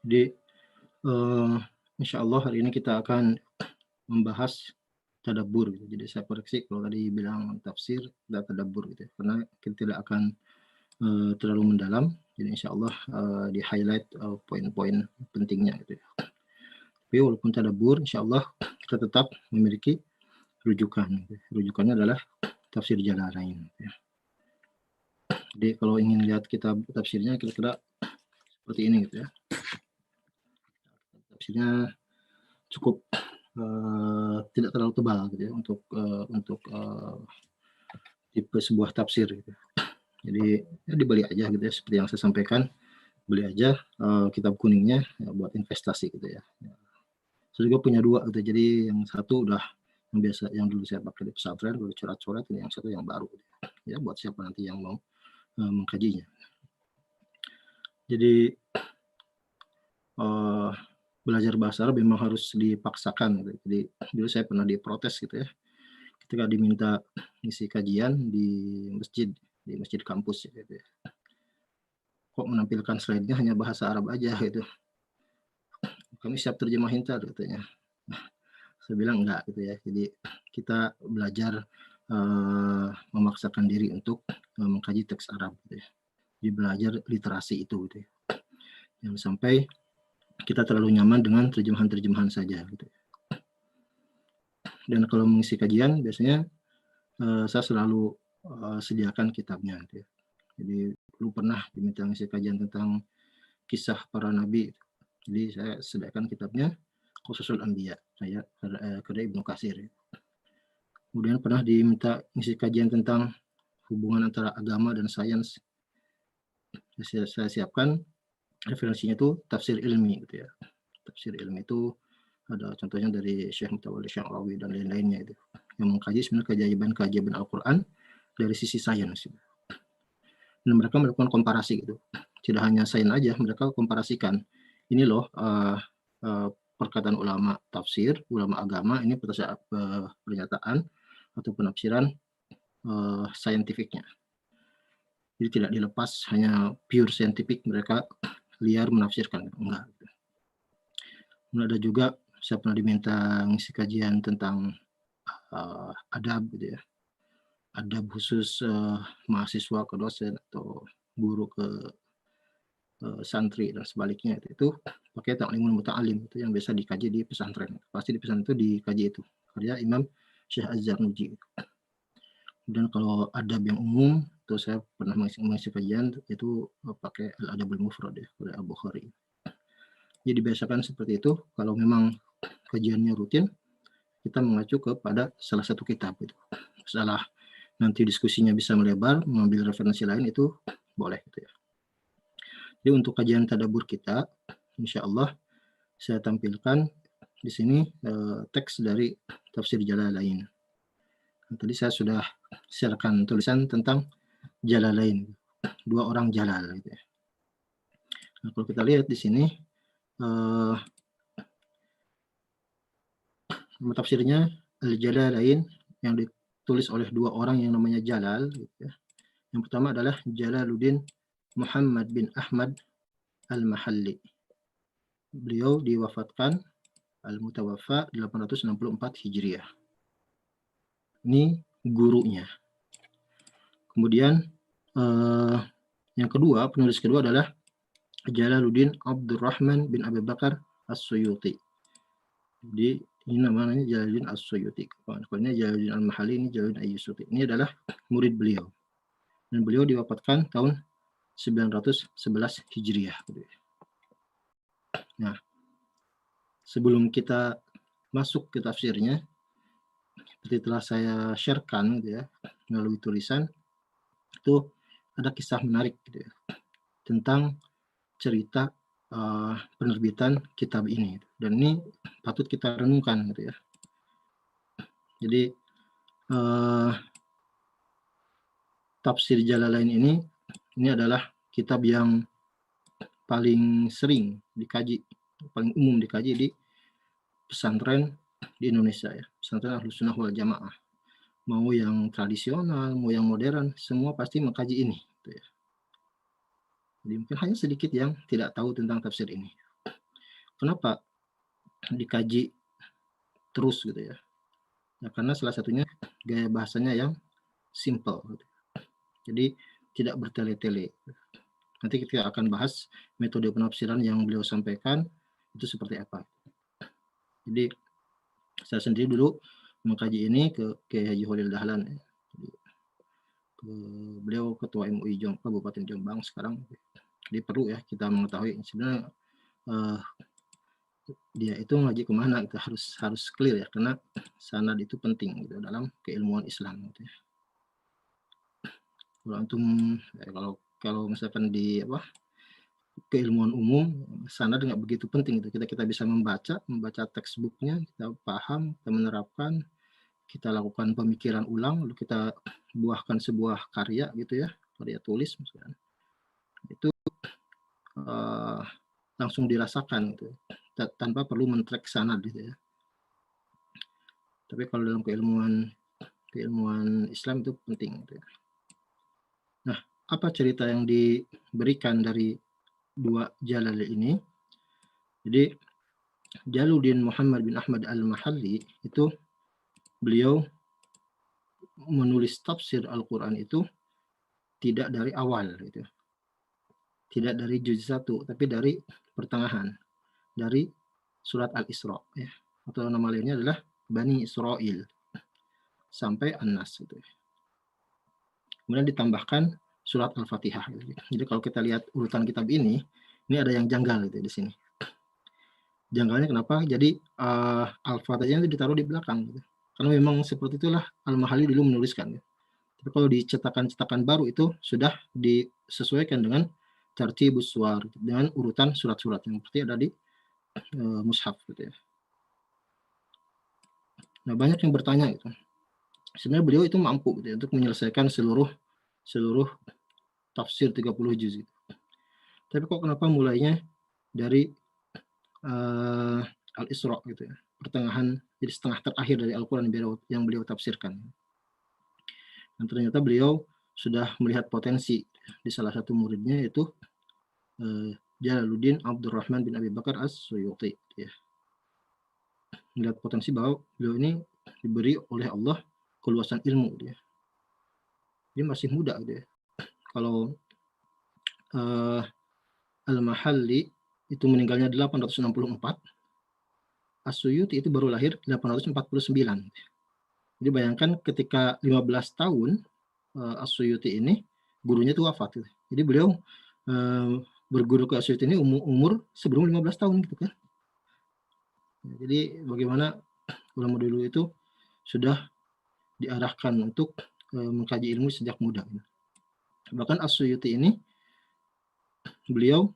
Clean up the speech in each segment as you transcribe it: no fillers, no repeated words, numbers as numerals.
Jadi, eee, insyaallah hari ini kita akan membahas tadabbur gitu. Jadi saya koreksi kalau tadi bilang tafsir, tidak tadabbur gitu ya, karena kita tidak akan, terlalu mendalam. Jadi insyaallah, di-highlight, poin-poin pentingnya gitu ya. Tapi walaupun tadabbur, insyaallah kita tetap memiliki rujukan gitu ya. Rujukannya adalah tafsir Jalalain gitu ya. Jadi kalau ingin lihat kitab tafsirnya kira-kira seperti ini gitu ya. Tafsirnya cukup, tidak terlalu tebal gitu ya untuk tipe sebuah tafsir gitu. Jadi ya dibeli aja gitu ya seperti yang saya sampaikan, beli aja, kitab kuningnya ya buat investasi gitu ya. Saya juga punya 2 gitu, jadi yang satu udah yang dulu saya pakai di pesantren udah coret-coret, ini yang satu yang baru gitu ya. Ya buat siapa nanti yang mau, mengkajinya. Jadi, eee, belajar bahasa Arab memang harus dipaksakan gitu. Jadi dulu saya pernah diprotes gitu ya, ketika diminta ngisi kajian di masjid kampus gitu ya. Kok menampilkan slide-nya hanya bahasa Arab aja gitu, "Kami siap terjemahin entar," katanya. Saya bilang enggak gitu ya. Jadi kita belajar, memaksakan diri untuk, mengkaji teks Arab gitu ya. Jadi belajar literasi itu gitu ya. Jangan sampai kita terlalu nyaman dengan terjemahan-terjemahan saja gitu ya. Dan kalau mengisi kajian biasanya, saya selalu, sediakan kitabnya gitu ya. Jadi dulu pernah diminta ngisi kajian tentang kisah para nabi, jadi saya sediakan kitabnya, Qasastul Anbiya, karya Ibnu Katsir ya. Kemudian pernah diminta ngisi kajian tentang hubungan antara agama dan sains, saya siapkan referensinya itu tafsir ilmi gitu ya. Tafsir ilmi itu ada contohnya dari Syekh Mutawalli Sya'rawi dan lain-lainnya itu, yang mengkaji sebenarnya keajaiban-keajaiban Al-Qur'an dari sisi sains gitu. Dan mereka melakukan komparasi gitu. Tidak hanya sains aja, mereka komparasikan. Ini loh, perkataan ulama tafsir, ulama agama, ini pernyataan atau penafsiran, saintifiknya. Jadi tidak dilepas hanya pure scientific mereka liar menafsirkan, enggak. Kemudian ada juga saya pernah diminta ngisi kajian tentang, adab gitu ya, adab khusus, mahasiswa ke dosen atau guru ke, santri dan sebaliknya itu pakai Ta'limul Muta'allim itu yang biasa dikaji di pesantren. Pasti di pesantren itu dikaji itu, karya Imam Syekh Az-Zarnuji. Dan kalau adab yang umum itu saya pernah mengisi kajian itu, pakai Al-Adabul Mufrad ya, oleh Al-Bukhari. Jadi dibiasakan seperti itu, kalau memang kajiannya rutin, kita mengacu kepada salah satu kitab gitu. Setelah nanti diskusinya bisa melebar, mengambil referensi lain itu boleh gitu ya. Jadi untuk kajian tadabbur kita, insyaallah saya tampilkan di sini, teks dari tafsir Jalalain. Tadi saya sudah sharekan tulisan tentang Jalalain, 2 orang Jalal gitu ya. Nah, kalau kita lihat di sini, nama tafsirnya Al-Jalalain yang ditulis oleh 2 orang yang namanya Jalal gitu ya. Yang pertama adalah Jalaluddin Muhammad bin Ahmad Al-Mahalli. Beliau diwafatkan Al-Mutawaffa 864 Hijriah. Ini gurunya. Kemudian, yang kedua, penulis kedua adalah Jalaluddin Abdurrahman bin Abi Bakar As-Suyuti. Jadi ini namanya Jalaluddin As-Suyuti. Kalau ini Jalaluddin Al-Mahalli, ini Jalaluddin As-Suyuti. Ini adalah murid beliau. Dan beliau diwafatkan tahun 911 Hijriah. Nah, sebelum kita masuk ke tafsirnya, seperti telah saya sharekan gitu ya, melalui tulisan, itu ada kisah menarik gitu ya, tentang cerita, penerbitan kitab ini. Dan ini patut kita renungkan gitu ya. Jadi, tafsir Jalalain ini adalah kitab yang paling sering dikaji, paling umum dikaji di pesantren di Indonesia ya, pesantren Ahlussunnah wal Jamaah. Mau yang tradisional, mau yang modern, semua pasti mengkaji ini gitu ya. Jadi mungkin hanya sedikit yang tidak tahu tentang tafsir ini. kenapa dikaji terus gitu ya? Ya karena salah satunya gaya bahasanya yang simple gitu. Jadi tidak bertele-tele. Nanti kita akan bahas metode penafsiran yang beliau sampaikan itu seperti apa. Jadi saya sendiri dulu mengkaji ini ke Kiai Haji Holil Dahlan ya. Jadi, beliau ketua MUI Kabupaten Jombang sekarang. Jadi perlu ya kita mengetahui sebenarnya dia itu ngaji kemana itu harus clear ya, karena sanad itu penting gitu dalam keilmuan Islam gitu ya. Kalau antum kalau misalkan di keilmuan umum, sanad nggak begitu penting gitu. Kita bisa membaca textbooknya, kita paham, kita menerapkan, kita lakukan pemikiran ulang, lalu kita buahkan sebuah karya gitu ya, karya tulis misalkan. Itu langsung dirasakan gitu, tanpa perlu men-track sanad gitu ya. Tapi kalau dalam keilmuan Islam itu penting gitu ya. Nah, apa cerita yang diberikan dari dua jalal ini? Jadi Jalaluddin Muhammad bin Ahmad Al-Mahalli itu beliau menulis tafsir Al-Quran itu tidak dari awal gitu. Tidak dari juz 1, tapi dari pertengahan, dari surat Al-Isra ya. Atau nama lainnya adalah Bani Israel sampai An-Nas gitu. Kemudian ditambahkan surat Al-Fatihah gitu. Jadi kalau kita lihat urutan kitab ini ada yang janggal gitu di sini. Janggalnya kenapa? Jadi Al-Fatihah itu ditaruh di belakang gitu. Karena memang seperti itulah Al-Mahalli dulu menuliskan. Gitu. Tapi kalau di cetakan-cetakan baru itu sudah disesuaikan dengan tartibus suwar, dengan urutan surat-surat yang seperti ada di mushaf gitu ya. Nah, banyak yang bertanya gitu. Sebenarnya beliau itu mampu gitu ya, untuk menyelesaikan seluruh tafsir 30 juz gitu. Tapi kok kenapa mulainya dari Al-Isra gitu ya, pertengahan, jadi setengah terakhir dari Al-Quran yang beliau tafsirkan. Dan ternyata beliau sudah melihat potensi di salah satu muridnya, yaitu Jalaluddin Abdurrahman bin Abi Bakar As-Suyuti ya. Melihat potensi bahwa beliau ini diberi oleh Allah keluasan ilmu dia. Dia masih muda gitu ya. Kalau Al-Mahalli itu meninggalnya 864, As-Suyuti itu baru lahir 849. Jadi bayangkan ketika 15 tahun As-Suyuti ini gurunya itu wafat. Jadi beliau berguru ke As-Suyuti ini umur sebelum 15 tahun gitu kan. Jadi bagaimana ulama dulu itu sudah diarahkan untuk mengkaji ilmu sejak muda. Bahkan As-Suyuti ini beliau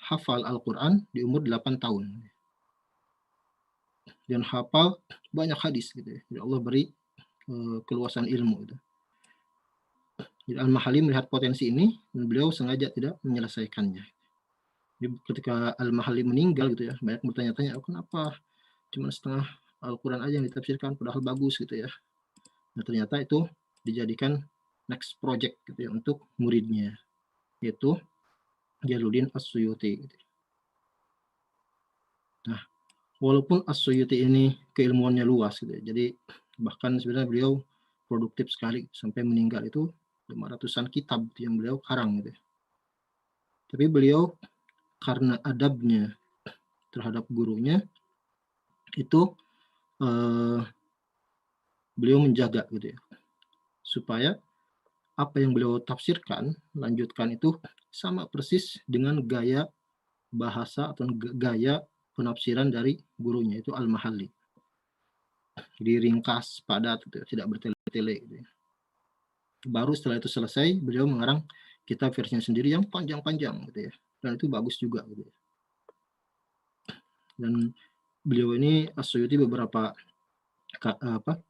hafal Al-Quran di umur 8 tahun. Dan hafal banyak hadis gitu ya. Jadi Allah beri keluasan ilmu gitu. Jadi Al-Mahalli melihat potensi ini dan beliau sengaja tidak menyelesaikannya. Jadi ketika Al-Mahalli meninggal gitu ya, banyak bertanya-tanya, oh, kenapa cuma setengah Al-Quran aja yang ditafsirkan padahal bagus gitu ya. Nah, ternyata itu dijadikan next project gitu ya untuk muridnya, yaitu Jalaluddin As-Suyuti gitu. Nah, walaupun As-Suyuti ini keilmuannya luas gitu ya, jadi bahkan sebenarnya beliau produktif sekali sampai meninggal itu 500-an kitab yang beliau karang gitu. Tapi beliau karena adabnya terhadap gurunya itu beliau menjaga gitu ya, supaya apa yang beliau tafsirkan lanjutkan itu sama persis dengan gaya bahasa atau gaya penafsiran dari gurunya, itu Al-Mahalli. Jadi ringkas, padat, gitu, tidak bertele-tele gitu ya. Baru setelah itu selesai, beliau mengarang kitab versinya sendiri yang panjang-panjang gitu ya. Dan itu bagus juga gitu ya. Dan beliau ini As-Suyuti beberapa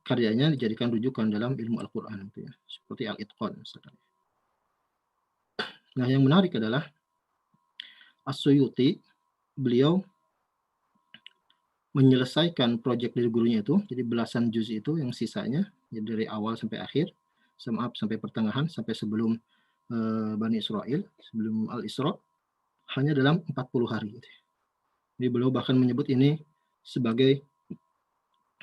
karyanya dijadikan rujukan dalam ilmu Al-Quran gitu ya. Seperti Al-Itqan misalkan. Nah, yang menarik adalah As-Suyuti beliau menyelesaikan proyek dari gurunya itu, jadi belasan juz itu yang sisanya, jadi dari awal sampai akhir, sampai pertengahan, sampai sebelum Bani Israel, sebelum Al-Isra, hanya dalam 40 hari. Gitu. Jadi beliau bahkan menyebut ini sebagai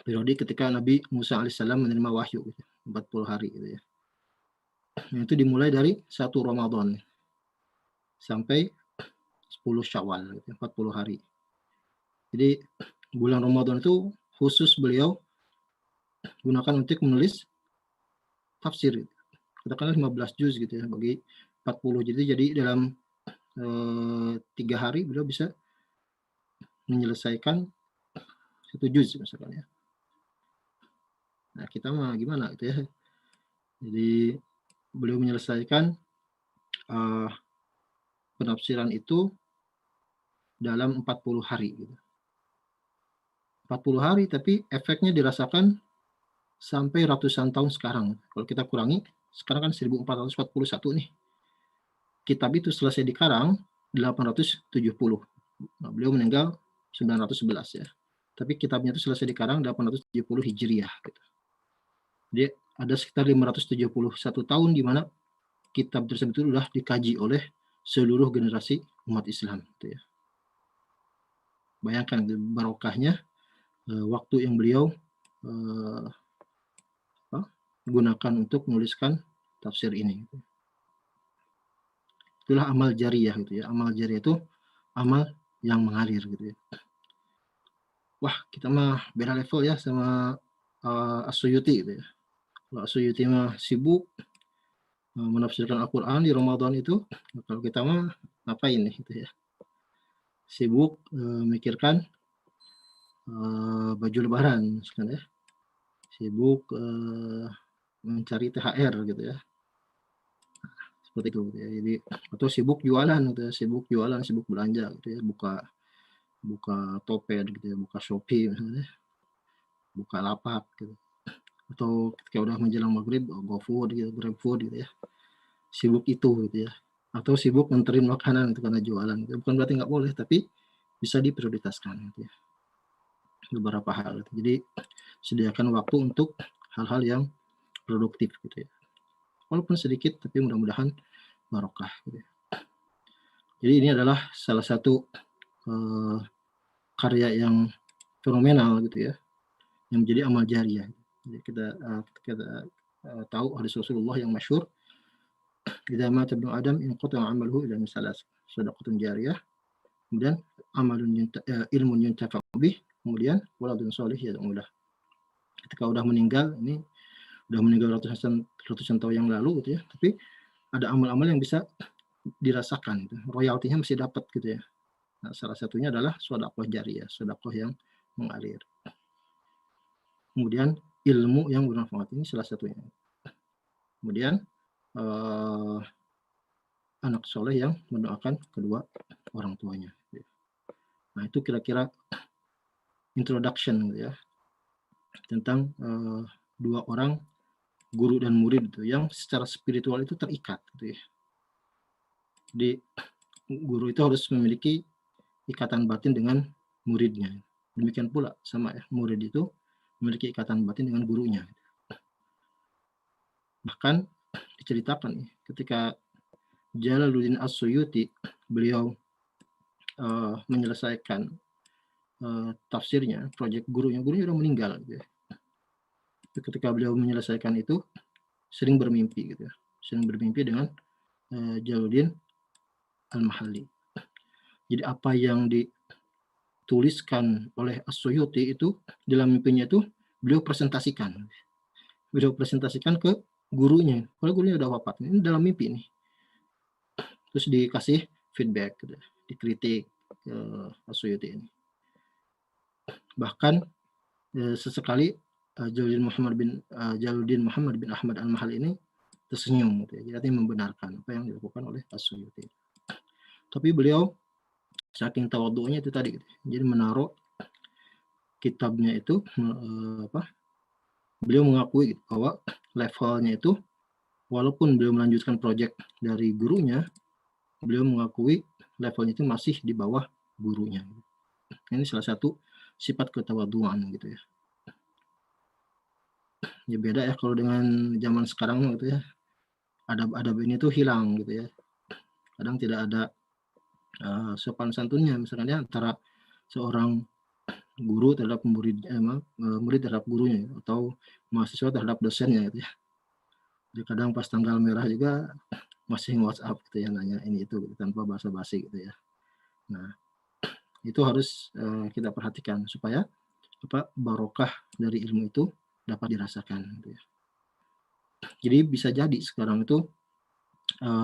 periode ketika Nabi Musa alaihissalam menerima wahyu, 40 hari gitu ya. Itu dimulai dari 1 Ramadan sampai 10 Syawal, 40 hari. Jadi bulan Ramadan itu khusus beliau gunakan untuk menulis tafsir. Katakanlah 15 juz gitu ya, bagi 40. Jadi dalam 3 hari beliau bisa menyelesaikan 1 juz misalkan ya. Nah, kita mah gimana gitu ya. Jadi beliau menyelesaikan penafsiran itu dalam 40 hari gitu. 40 hari tapi efeknya dirasakan sampai ratusan tahun sekarang. Kalau kita kurangi, sekarang kan 1441 nih. Kitab itu selesai dikarang 870. Nah, beliau meninggal 911 ya. Tapi kitabnya itu selesai dikarang 870 Hijriah gitu. Jadi ada sekitar 571 tahun di mana kitab tersebut sudah dikaji oleh seluruh generasi umat Islam gitu ya. Bayangkan barokahnya waktu yang beliau gunakan untuk menuliskan tafsir ini. Itulah amal jariyah gitu ya. Amal jariyah itu amal yang mengalir gitu ya. Wah, kita mah beda level ya sama As-Suyuti gitu ya. Kalau As-Suyuti mah sibuk menafsirkan Al-Quran di Ramadan itu, kalau kita mah ngapain nih gitu ya. Sibuk mikirkan baju lebaran kan ya. Sibuk mencari THR gitu ya. Seperti itu gitu ya. Jadi atau sibuk jualan gitu ya, sibuk jualan, sibuk belanja gitu ya, buka Topet gitu ya, buka Shopee misalnya, buka lapak gitu. Atau ketika udah menjelang maghrib GoFood gitu, GrabFood gitu ya. Sibuk itu gitu ya. Atau sibuk nganterin makanan itu karena jualan gitu. Bukan berarti nggak boleh, tapi bisa diprioritaskan gitu ya. Beberapa hal gitu. Jadi sediakan waktu untuk hal-hal yang produktif gitu ya. Walaupun sedikit tapi mudah-mudahan barokah gitu ya. Jadi ini adalah salah satu karya yang fenomenal gitu ya, yang menjadi amal jariyah. Jadi kita tahu hadis Rasulullah yang masyhur, idza mata ibnu adam in qata'a amaluhu illa min salas, sadaqatun jariyah, kemudian ilmun yuntafa'u bih, kemudian waladun shalih yad'u lah. Ketika udah meninggal, ini udah meninggal ratusan tahun yang lalu gitu ya, tapi ada amal-amal yang bisa dirasakan gitu. Royaltinya masih dapat gitu ya. Nah, salah satunya adalah sedekah jariyah, sedekah yang mengalir. Kemudian ilmu yang bermanfaat, ini salah satunya. Kemudian anak soleh yang mendoakan kedua orang tuanya. Nah, itu kira-kira introduction gitu ya, tentang dua orang guru dan murid itu yang secara spiritual itu terikat gitu ya. Jadi guru itu harus memiliki ikatan batin dengan muridnya. Demikian pula sama ya, murid itu memiliki ikatan batin dengan gurunya. Bahkan diceritakan ketika Jalaluddin As-Suyuti beliau menyelesaikan tafsirnya, proyek gurunya udah meninggal gitu ya. Ketika beliau menyelesaikan itu sering bermimpi gitu ya, sering bermimpi dengan Jalaluddin Al-Mahalli. Jadi apa yang dituliskan oleh As-Suyuti itu dalam mimpinya itu beliau presentasikan ke gurunya. Kalau gurunya udah wafat, ini dalam mimpi nih. Terus dikasih feedback gitu, dikritik As-Suyuti ini. Bahkan sesekali Jalaluddin Muhammad bin Ahmad Al-Mahal ini tersenyum gitu ya. Jadi membenarkan apa yang dilakukan oleh As-Suyuti. Tapi beliau saking tawadhu'nya itu tadi gitu. Jadi menaruh kitabnya itu beliau mengakui gitu, bahwa levelnya itu walaupun beliau melanjutkan proyek dari gurunya, beliau mengakui levelnya itu masih di bawah gurunya. Ini salah satu sifat ketawadhuan gitu ya. Ya beda ya kalau dengan zaman sekarang gitu ya. Adab-adab ini tuh hilang gitu ya. Kadang tidak ada sopan santunnya misalkan ya antara seorang guru terhadap murid terhadap gurunya atau mahasiswa terhadap dosennya gitu ya. Jadi kadang pas tanggal merah juga masih WhatsApp gitu ya, nanya ini itu gitu, tanpa basa-basi gitu ya. Nah, itu harus kita perhatikan supaya barokah dari ilmu itu dapat dirasakan gitu ya. Jadi bisa jadi sekarang itu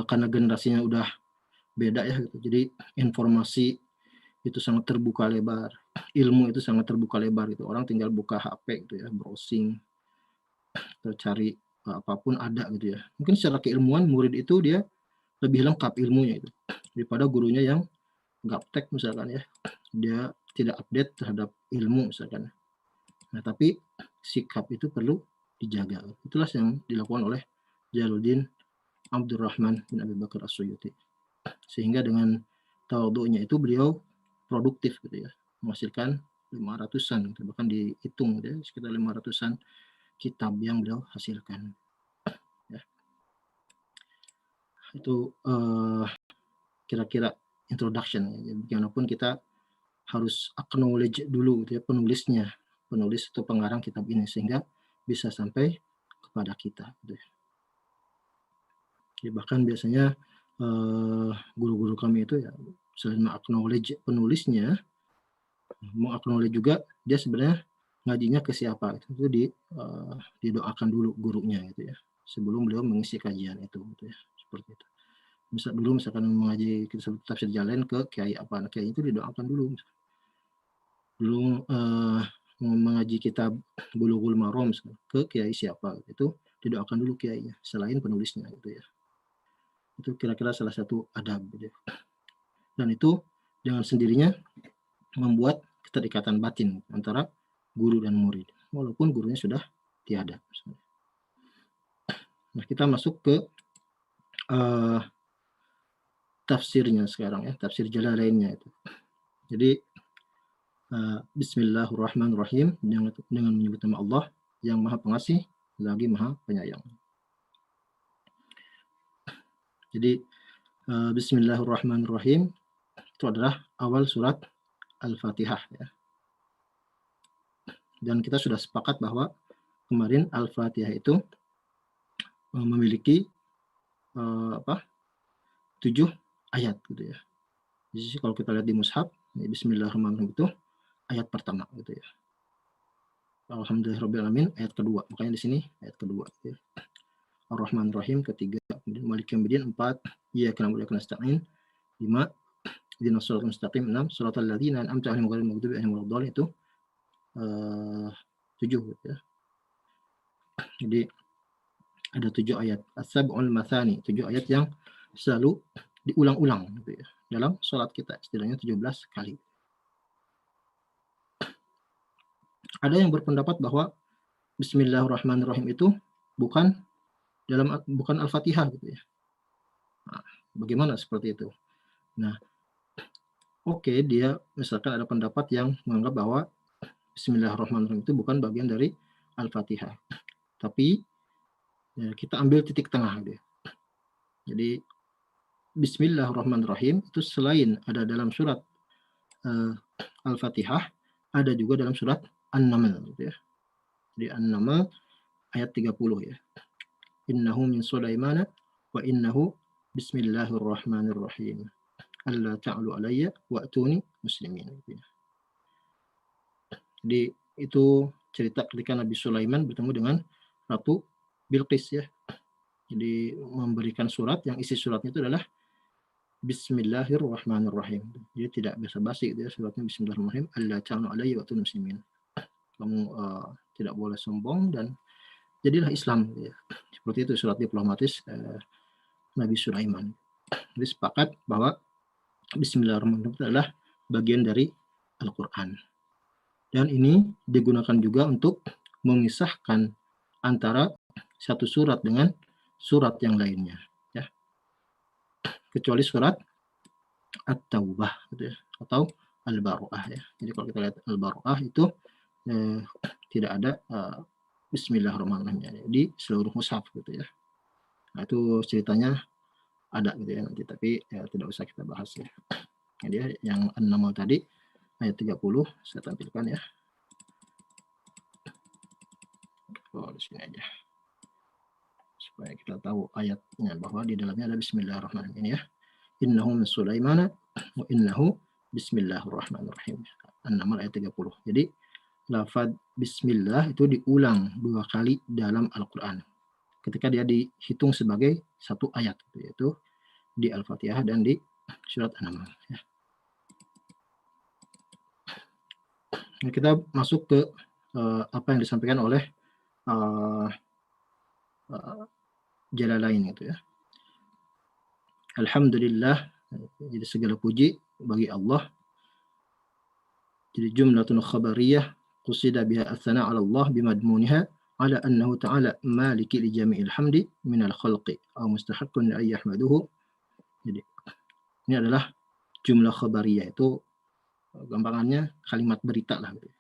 karena generasinya udah beda ya gitu. Jadi informasi itu sangat terbuka lebar, ilmu itu sangat terbuka lebar gitu. Orang tinggal buka HP gitu ya, browsing atau cari apapun ada gitu ya. Mungkin secara keilmuan murid itu dia lebih lengkap ilmunya itu daripada gurunya yang gaptek misalkan ya. Dia tidak update terhadap ilmu misalkan. Nah, tapi sikap itu perlu dijaga. Itulah yang dilakukan oleh Jalaluddin Abdurrahman bin Abi Bakar As-Suyuti. Sehingga dengan tawadhu'nya itu beliau produktif gitu ya, menghasilkan 500-an gitu, bahkan dihitung gitu ya, sekitar 500-an kitab yang beliau hasilkan. Ya. Itu kira-kira introduction ya. Bagaimanapun kita harus acknowledge dulu gitu ya, penulis atau pengarang kitab ini sehingga bisa sampai kepada kita gitu ya. Ya, bahkan biasanya guru-guru kami itu ya selain acknowledge penulisnya, mau acknowledge juga dia sebenarnya ngajinya ke siapa itu didoakan dulu gurunya gitu ya sebelum beliau mengisi kajian itu gitu ya, seperti itu. Misalkan mengaji kita tafsir Jalain ke kiai apa, kiai itu didoakan dulu. Belum mengaji kitab Bulughul Maram ke kiai siapa itu didoakan dulu kiainya selain penulisnya gitu ya. Itu kira-kira salah satu adab gitu ya. Dan itu dengan sendirinya membuat keterikatan batin antara guru dan murid walaupun gurunya sudah tiada. Nah, kita masuk ke tafsirnya sekarang ya, tafsir Jalalainnya itu. Jadi Bismillahirrahmanirrahim dengan menyebut nama Allah yang Maha Pengasih lagi Maha Penyayang. Jadi Bismillahirrahmanirrahim itu adalah awal surat Al-Fatihah ya. Dan kita sudah sepakat bahwa kemarin Al-Fatihah itu memiliki 7 ayat gitu ya. Jadi kalau kita lihat di mushaf, Bismillahirrahmanirrahim itu ayat pertama gitu ya. Alhamdulillahirrahmanirrahim ayat kedua. Makanya di sini ayat kedua gitu ya. Ar-Rahmanir-Rahim ketiga, kemudian Maliki Yaumiddin 4, Iyyaka na'budu wa iyyaka nasta'in 5, Ihdinas siratal mustaqim 6, Shiratal ladzina an'amta 'alaihim ghairil maghdubi 'alaihim waladdallin itu 7 gitu ya. Jadi ada 7 ayat. As-sab'ul matsani, 7 ayat yang selalu diulang-ulang gitu ya dalam sholat kita, setidaknya 17 kali. Ada yang berpendapat bahwa Bismillahirrahmanirrahim itu bukan Al-Fatihah gitu ya. Nah, bagaimana seperti itu? Nah, oke, dia misalkan ada pendapat yang menganggap bahwa Bismillahirrahmanirrahim itu bukan bagian dari Al-Fatihah. Tapi ya, kita ambil titik tengah gitu. Jadi Bismillahirrahmanirrahim itu selain ada dalam surat Al-Fatihah, ada juga dalam surat An-Naml gitu ya. Di An-Naml ayat 30 ya. Innahu min Sulaimana wa innahu bismillahirrahmanirrahim. Alla ta'lu alayya wa'tuni muslimin. Jadi itu cerita ketika Nabi Sulaiman bertemu dengan Ratu Bilqis ya. Jadi memberikan surat yang isi suratnya itu adalah Bismillahirrahmanirrahim. Jadi tidak basa-basi gitu ya, suratnya Bismillahirrahmanirrahim. Alla ta'lu alayya wa'tuni muslimin. Kamu tidak boleh sombong dan jadilah Islam gitu ya. Seperti itu surat diplomatis Nabi Sulaiman. Jadi sepakat bahwa Bismillahirrahmanirrahim adalah bagian dari Al-Quran. Dan ini digunakan juga untuk memisahkan antara satu surat dengan surat yang lainnya. Ya. Kecuali surat At-Taubah gitu ya, atau Al-Baru'ah ya. Jadi kalau kita lihat Al-Baru'ah itu tidak ada Bismillahirrahmanirrahim di seluruh mushaf gitu ya. Nah, itu ceritanya ada gitu ya nanti, tapi ya, tidak usah kita bahas ya. Jadi yang An-Naml tadi ayat 30 saya tampilkan ya. Oh, di sini aja. Supaya kita tahu ayatnya bahwa di dalamnya ada bismillahirrahmanirrahim ya. Innahu min Sulaimana wa innahu bismillahirrahmanirrahim. An-Naml ayat 30. Jadi lafaz bismillah itu diulang 2 kali dalam Al-Qur'an. Ketika dia dihitung sebagai satu ayat, yaitu di Al-Fatihah dan di surat An-Naml ya. Nah, kita masuk ke apa yang disampaikan oleh Jalalain itu ya. Alhamdulillah, jadi segala puji bagi Allah. Jadi jumlatun khabariyah qusida biha athana 'ala Allah bimadmuniha ala annahu ta'ala maliki li jami'il hamdi minal khalqi aw mustahaqqun li yahmaduhu. Jadi ini adalah jumlah khabariyah, itu gampangannya kalimat berita lah gitu.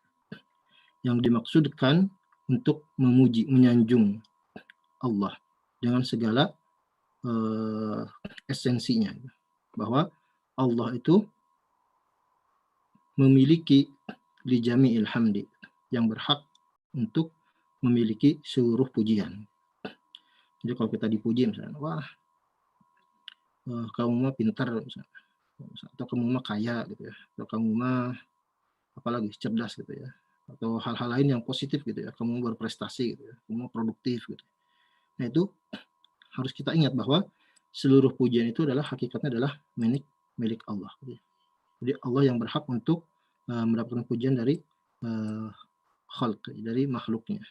Yang dimaksudkan untuk memuji, menyanjung Allah dengan segala esensinya, bahwa Allah itu memiliki li jami'il hamdi, yang berhak untuk memiliki seluruh pujian. Jadi kalau kita dipuji misalnya, wah kamu mah pintar misalnya, atau kamu mah kaya gitu ya, atau kamu mah apalagi cerdas gitu ya, atau hal-hal lain yang positif gitu ya, kamu berprestasi gitu ya, kamu produktif gitu. Nah itu harus kita ingat bahwa seluruh pujian itu adalah hakikatnya adalah milik Allah. Jadi Allah yang berhak untuk mendapatkan pujian dari khalq, dari makhluknya.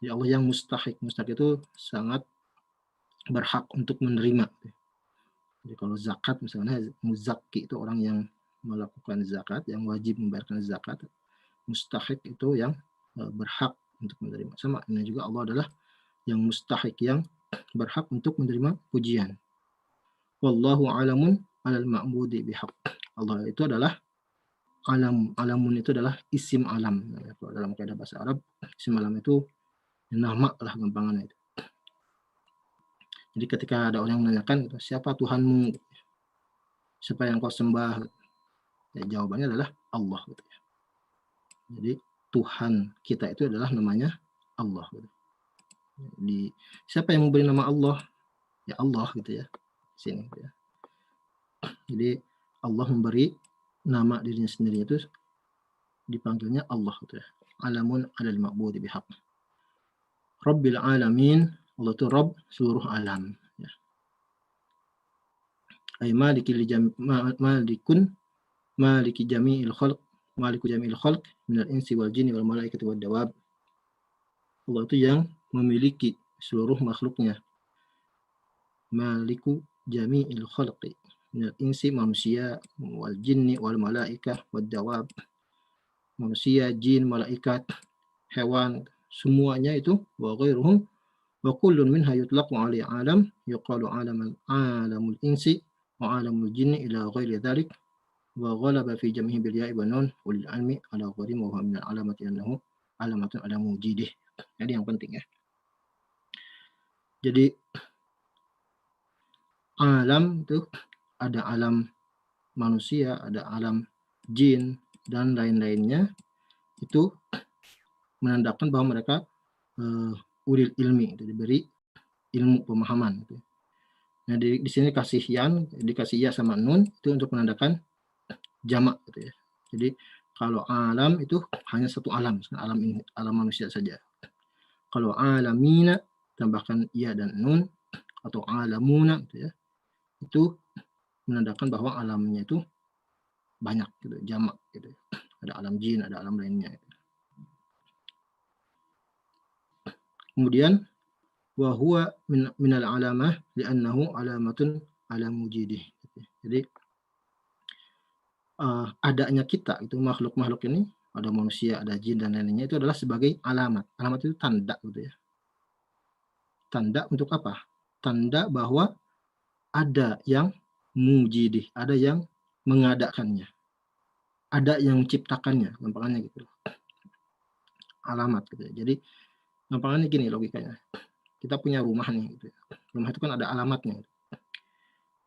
Jadi Allah yang mustahik itu sangat berhak untuk menerima. Jadi kalau zakat misalnya, muzakki itu orang yang melakukan zakat, yang wajib membayarkan zakat. Mustahik itu yang berhak untuk menerima. Sama ini juga Allah adalah yang mustahik, yang berhak untuk menerima pujian. Wallahu alamun alal ma'budi bihaq. Allah itu adalah alamun itu adalah isim alam. Kalau dalam kaidah bahasa Arab, isim alam itu nama lah gampangannya itu. Jadi ketika ada orang yang menanyakan gitu, siapa Tuhanmu? Siapa yang kau sembah? Ya, jawabannya adalah Allah gitu ya. Jadi Tuhan kita itu adalah namanya Allah gitu. Jadi siapa yang memberi nama Allah? Ya Allah gitu ya. Sini gitu ya. Jadi Allah memberi nama dirinya sendiri itu dipanggilnya Allah gitu ya. Alamun alal ma'budi bihaq. Rabbil alamin, Allah itu Rabb seluruh alam ya. Ay maliki maliki jami'il khalq, maliku jami'il khalq minal insi wal jinni wal malaikati wad dawab. Allah itu yang memiliki seluruh makhluknya. Maliku jami'il khalqi minal insi, manusia, wal jinni wal malaikah wad dawab. Manusia, jin, malaikat, hewan, semuanya itu wa ghairuhum wa kullun minha yutlaqu 'alaihi 'alam yuqalu 'alamul insi wa 'alamul jinni ila ghairi dzalik wa ghalaba fi jam'ihi bil ya'i wan nun wal 'ilmi 'ala ghairi wa huwa min al-'alamati annahu 'alamatun 'ala mujidih. Jadi yang penting ya. Jadi alam itu ada alam manusia, ada alam jin dan lain-lainnya, itu menandakan bahwa mereka ulil ilmi, itu diberi ilmu pemahaman gitu. Nah di sini kasih yan, dikasih ya sama nun itu untuk menandakan jamak gitu ya. Jadi kalau alam itu hanya satu alam, alam ini, alam manusia saja. Kalau alamina tambahkan ya dan nun atau alamuna gitu ya, itu menandakan bahwa alamnya itu banyak gitu, jamak gitu. Ada alam jin, ada alam lainnya gitu. Kemudian wa huwa minal alamah li'annahu alamatun ala mujidih. Jadi adanya kita itu makhluk-makhluk ini, ada manusia, ada jin dan lainnya, itu adalah sebagai alamat. Alamat itu tanda gitu ya. Tanda untuk apa? Tanda bahwa ada yang mujidih, ada yang mengadakannya, ada yang menciptakannya, gampangannya gitu. Alamat gitu ya. Jadi gampangannya gini logikanya. Kita punya rumah nih gitu ya. Rumah itu kan ada alamatnya.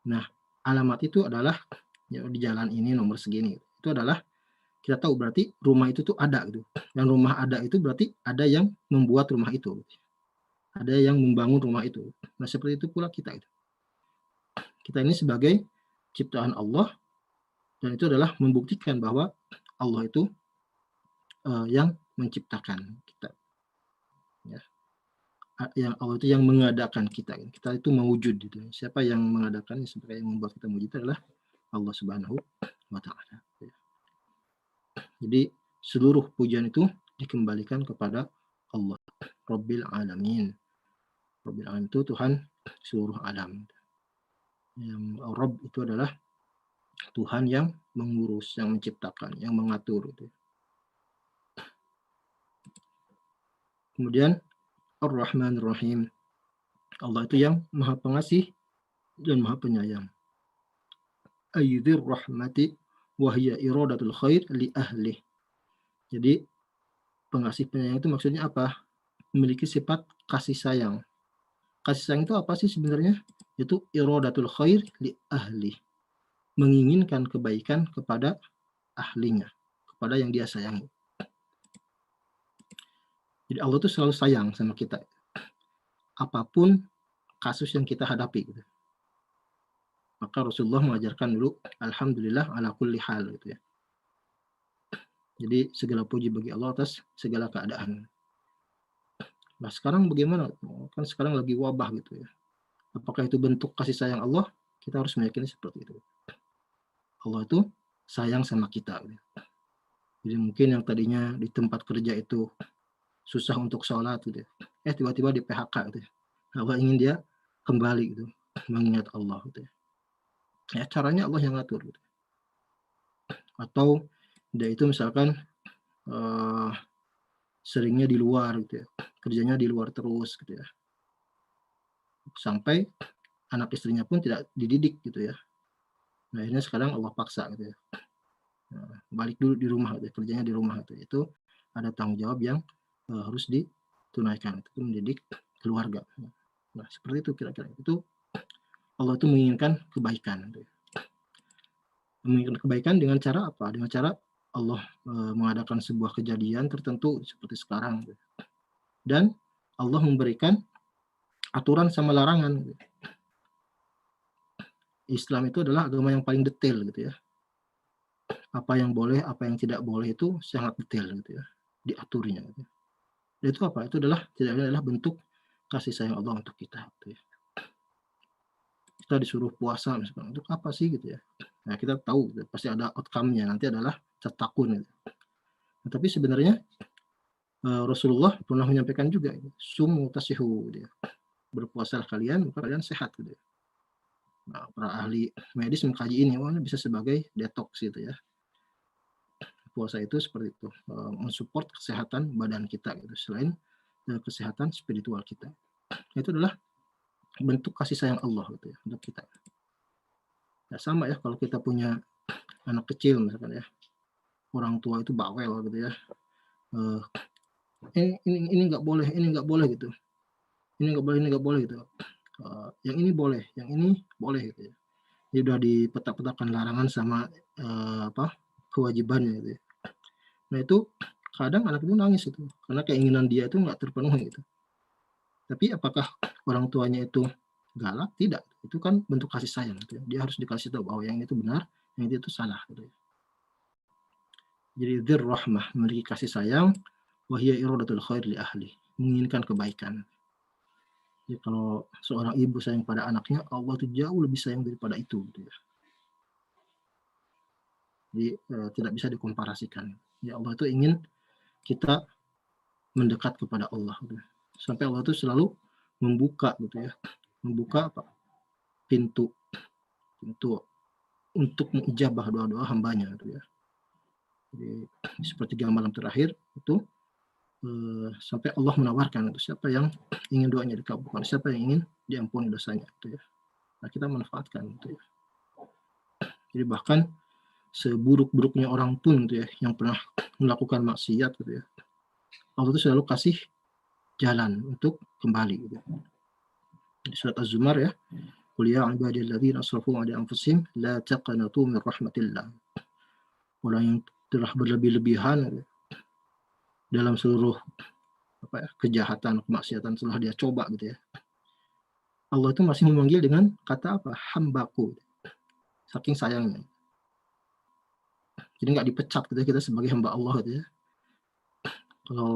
Nah, alamat itu adalah ya, di jalan ini nomor segini. Itu adalah kita tahu berarti rumah itu tuh ada gitu. Yang rumah ada itu berarti ada yang membuat rumah itu. Ada yang membangun rumah itu. Nah, seperti itu pula kita itu. Kita ini sebagai ciptaan Allah, dan itu adalah membuktikan bahwa Allah itu yang menciptakan kita. Ya. Yang Allah itu yang mengadakan kita. Kita itu mewujud gitu. Siapa yang mengadakan, siapa yang membuat kita mewujud adalah Allah Subhanahu wa taala. Ya. Jadi seluruh pujian itu dikembalikan kepada Allah, Rabbil Alamin. Rabbil Alamin itu Tuhan seluruh alam. Yang Rabb itu adalah Tuhan yang mengurus, yang menciptakan, yang mengatur. Gitu. Kemudian Ar-Rahman Ar-Rahim. Allah itu yang maha pengasih dan maha penyayang. Aydzir rahmati wahya iradatul khair li ahli. Jadi pengasih penyayang itu maksudnya apa? Memiliki sifat kasih sayang. Kasih sayang itu apa sih sebenarnya? Itu iradatul khair li ahli. Menginginkan kebaikan kepada ahlinya, kepada yang dia sayangi. Jadi Allah itu selalu sayang sama kita. Apapun kasus yang kita hadapi. Gitu. Maka Rasulullah mengajarkan dulu, Alhamdulillah ala kulli hal. Gitu ya. Jadi segala puji bagi Allah atas segala keadaan. Nah sekarang bagaimana? Kan sekarang lagi wabah gitu ya. Apakah itu bentuk kasih sayang Allah? Kita harus meyakini seperti itu. Allah itu sayang sama kita. Gitu. Jadi mungkin yang tadinya di tempat kerja itu susah untuk sholat gitu ya. Tiba-tiba di PHK gitu ya. Allah ingin dia kembali gitu, mengingat Allah gitu ya. Ya caranya Allah yang ngatur gitu. Atau dia itu misalkan seringnya di luar gitu ya. Kerjanya di luar terus gitu ya. Sampai anak istrinya pun tidak dididik gitu ya. Nah, akhirnya sekarang Allah paksa gitu ya. Nah, balik dulu di rumah gitu ya. Kerjanya di rumah gitu ya. Itu ada tanggung jawab yang harus ditunaikan, itu mendidik keluarga. Nah, seperti itu kira-kira. Itu Allah itu menginginkan kebaikan. Gitu ya. Menginginkan kebaikan dengan cara apa? Dengan cara Allah mengadakan sebuah kejadian tertentu seperti sekarang. Gitu. Dan Allah memberikan aturan sama larangan. Gitu. Islam itu adalah agama yang paling detail gitu ya. Apa yang boleh, apa yang tidak boleh itu sangat detail gitu ya. Diaturnya. Gitu. Dan itu apa? Itu adalah bentuk kasih sayang Allah untuk kita. Gitu ya. Kita disuruh puasa misalkan, untuk apa sih gitu ya. Nah kita tahu gitu, pasti ada outcome-nya, nanti adalah tatakun gitu. Nah, tapi sebenarnya Rasulullah pernah menyampaikan juga gitu, sumu tasihu gitu ya. Berpuasalah kalian, maka kalian sehat gitu ya. Nah, para ahli medis mengkaji ini, ini bisa sebagai detox gitu ya. Puasa itu seperti itu, mensupport kesehatan badan kita gitu, selain kesehatan spiritual kita. Itu adalah bentuk kasih sayang Allah gitu ya untuk kita. Ya sama ya kalau kita punya anak kecil misalkan ya, orang tua itu bawel gitu ya, ini nggak boleh gitu, ini nggak boleh gitu, yang ini boleh, yang ini boleh gitu ya. Jadi udah dipetak-petakkan larangan sama kewajibannya gitu ya. Nah itu kadang anak itu nangis itu karena keinginan dia itu nggak terpenuhi gitu. Tapi apakah orang tuanya itu galak? Tidak. Itu kan bentuk kasih sayang gitu ya. Dia harus dikasih tahu bahwa yang itu benar, yang itu salah gitu ya. Jadi dzir rahmah, memiliki kasih sayang, wahya iradatul khair li ahli, menginginkan kebaikan. Jadi kalau seorang ibu sayang pada anaknya, Allah itu jauh lebih sayang daripada itu gitu ya. Jadi tidak bisa dikomparasikan. Ya Allah itu ingin kita mendekat kepada Allah gitu. Sampai Allah itu selalu membuka gitu ya. Membuka apa? Pintu untuk mengijabah doa-doa hambanya gitu ya. Jadi sepertiga malam terakhir itu sampai Allah menawarkan itu siapa yang ingin doanya dikabulkan, siapa yang ingin diampuni dosanya gitu ya. Nah kita manfaatkan gitu ya. Jadi bahkan seburuk-buruknya orang pun gitu ya yang pernah melakukan maksiat gitu ya, Allah itu selalu kasih jalan untuk kembali gitu. Di surat Az-Zumar ya, qul ya ibadiyalladzina asrafu ala anfusihim la taqnatu min rahmatillah. Orang yang telah berlebih-lebihan gitu, dalam seluruh kejahatan, kemaksiatan setelah dia coba gitu ya. Allah itu masih memanggil dengan kata apa? Hambaku. Saking sayangnya. Jadi nggak dipecat gitu ya, kita sebagai hamba Allah gitu ya. Kalau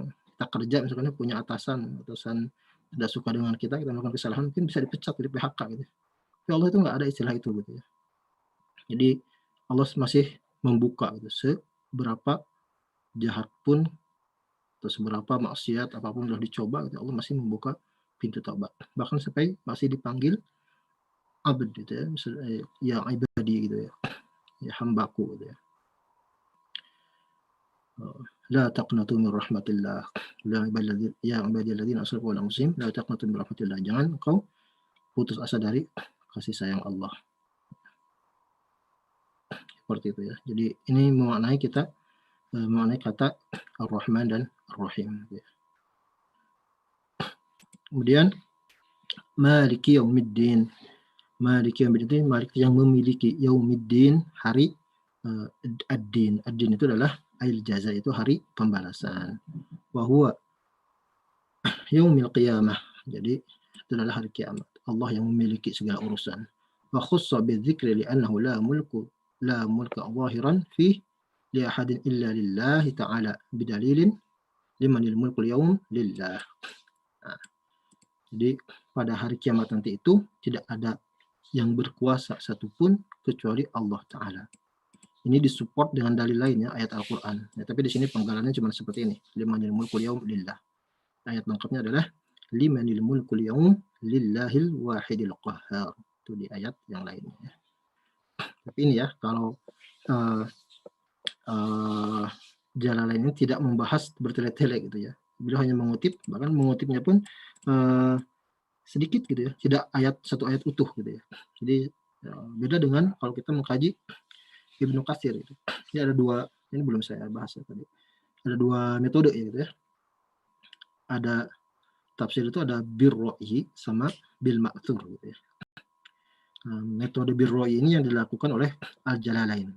kita kerja misalnya punya atasan tidak suka dengan kita melakukan kesalahan, mungkin bisa dipecat, di PHK gitu. Tapi Allah itu nggak ada istilah itu gitu ya. Jadi Allah masih membuka gitu, seberapa jahat pun atau seberapa maksiat apapun sudah dicoba gitu, Allah masih membuka pintu taubat. Bahkan sampai masih dipanggil abd gitu ya, yang ibadi gitu ya, hambaku gitu ya. La taqnatu min rahmatillah. Ya ibadilladzina asrafu ala anfusihim la taqnatu min rahmatillah. Jangan kau putus asa dari kasih sayang Allah. Seperti itu ya. Jadi ini memaknai kata Ar-Rahman dan Ar-Rahim. Kemudian Maliki Yaumiddin. Maliki Yaumiddin, Malik yang memiliki, Yaumiddin hari ad-din. Ad-din itu adalah ail jaza, itu hari pembalasan. Wa huwa yaumil qiyamah. Jadi itu adalah hari kiamat. Allah yang memiliki segala urusan. Wa khussa bidzikri li'annahu la mulka zahiran fi li ahadin illa lillahi ta'ala bidalilin limanil mulkul yaum lillah. Nah, jadi pada hari kiamat nanti itu tidak ada yang berkuasa satupun kecuali Allah Ta'ala. Ini disupport dengan dalil lainnya, ayat Al-Quran. Ya, tapi di sini penggalannya cuma seperti ini. Limanil mulkul yaum lillah. Ayat lengkapnya adalah limanil mulkul yaum lillahil wahidil qahhar. Itu di ayat yang lainnya. Tapi ini ya, kalau Jalalain ini tidak membahas bertele-tele gitu ya. Beliau hanya mengutip, bahkan mengutipnya pun sedikit gitu ya, tidak satu ayat utuh gitu ya. Jadi beda dengan kalau kita mengkaji Ibnu Katsir itu. Ini ada dua, ini belum saya bahas ya tadi. Ada dua metode ya gitu ya. Ada tafsir itu ada birro'i sama bil ma'thur gitu ya. Metode birro'i ini yang dilakukan oleh Al-Jalalain.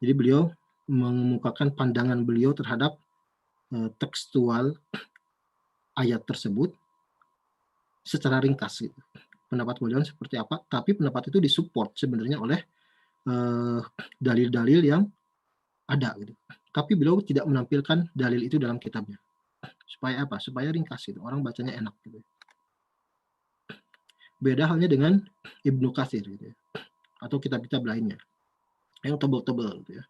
Jadi beliau mengemukakan pandangan beliau terhadap tekstual ayat tersebut secara ringkas gitu. Pendapat beliau seperti apa, tapi pendapat itu disupport sebenarnya oleh dalil-dalil yang ada gitu. Tapi beliau tidak menampilkan dalil itu dalam kitabnya. Supaya apa? Supaya ringkas gitu. Orang bacanya enak gitu. Beda halnya dengan Ibnu Katsir gitu ya. Atau kitab-kitab lainnya yang tebal-tebal gitu ya.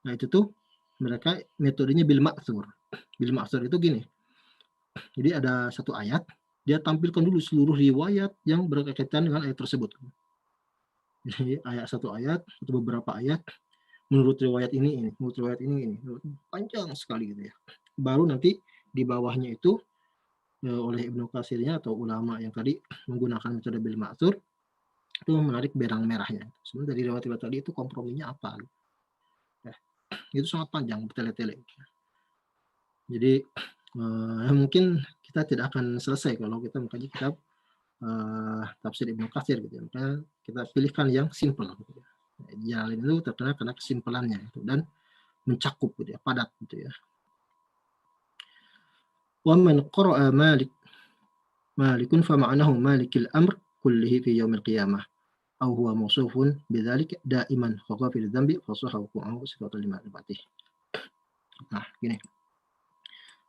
Nah, itu tuh mereka metodenya bil ma'tsur. Bil ma'tsur itu gini. Jadi ada satu ayat, dia tampilkan dulu seluruh riwayat yang berkaitan dengan ayat tersebut. Jadi satu ayat atau beberapa ayat menurut riwayat ini, menurut riwayat ini, panjang sekali gitu ya. Baru nanti di bawahnya itu oleh Ibnu Katsirnya atau ulama yang tadi menggunakan metode bil ma'tsur itu menarik benang merahnya. Sebenarnya dari riwayat tadi itu komprominya apa? Ya, itu sangat panjang, bertele-tele. Jadi mungkin kita tidak akan selesai kalau kita mengkaji kitab tafsir Ibnu Katsir gitu ya. Makanya kita pilihkan yang simple gitu ya. Jalalain itu terkenal karena kesimpulannya itu dan mencakup gitu ya, padat gitu ya. Wa man qara'a malikun fa ma'nahu malikil amr kullihi fi yaumil qiyamah aw huwa mawsufun bidzalik daiman fa ghafir dzambi fa sahahu sifatul limatih. Nah, gini.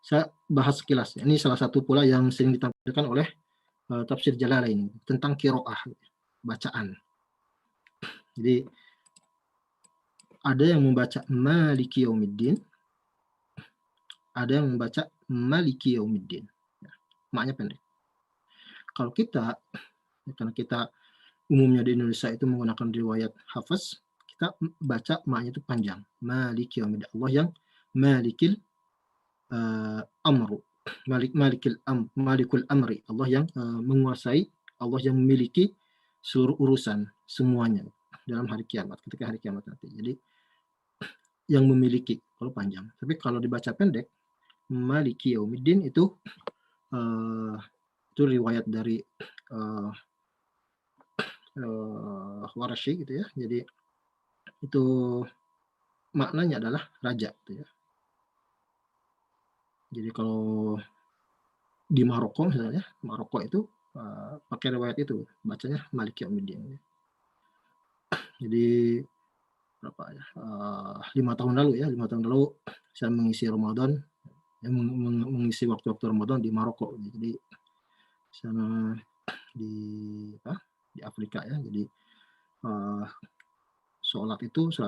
Saya bahas sekilas. Ini salah satu pula yang sering ditampilkan oleh tafsir Jalalain tentang qiraah, bacaan. Jadi ada yang membaca Maliki Yaumiddin, ada yang membaca Maliki Yaumiddin. Ya, maknya pendek. Kalau kita, karena kita umumnya di Indonesia itu menggunakan riwayat Hafs, kita baca maknya itu panjang. Maliki Yaumiddin. Allah yang Malikil Amru. Malikul Amri. Allah yang menguasai, Allah yang memiliki seluruh urusan semuanya dalam hari kiamat, ketika hari kiamat nanti. Jadi yang memiliki kalau panjang. Tapi kalau dibaca pendek, Maliki Yaumiddin itu riwayat dari Warasyi gitu ya. Jadi itu maknanya adalah raja gitu ya. Jadi kalau di Maroko misalnya, Maroko itu pakai riwayat itu, bacanya Malik Yaumiddin. Jadi berapa ya? 5 tahun lalu ya, 5 tahun lalu saya mengisi Ramadan, mengisi waktu-waktu Ramadan di Maroko. Jadi sana di di Afrika ya. Jadi sholat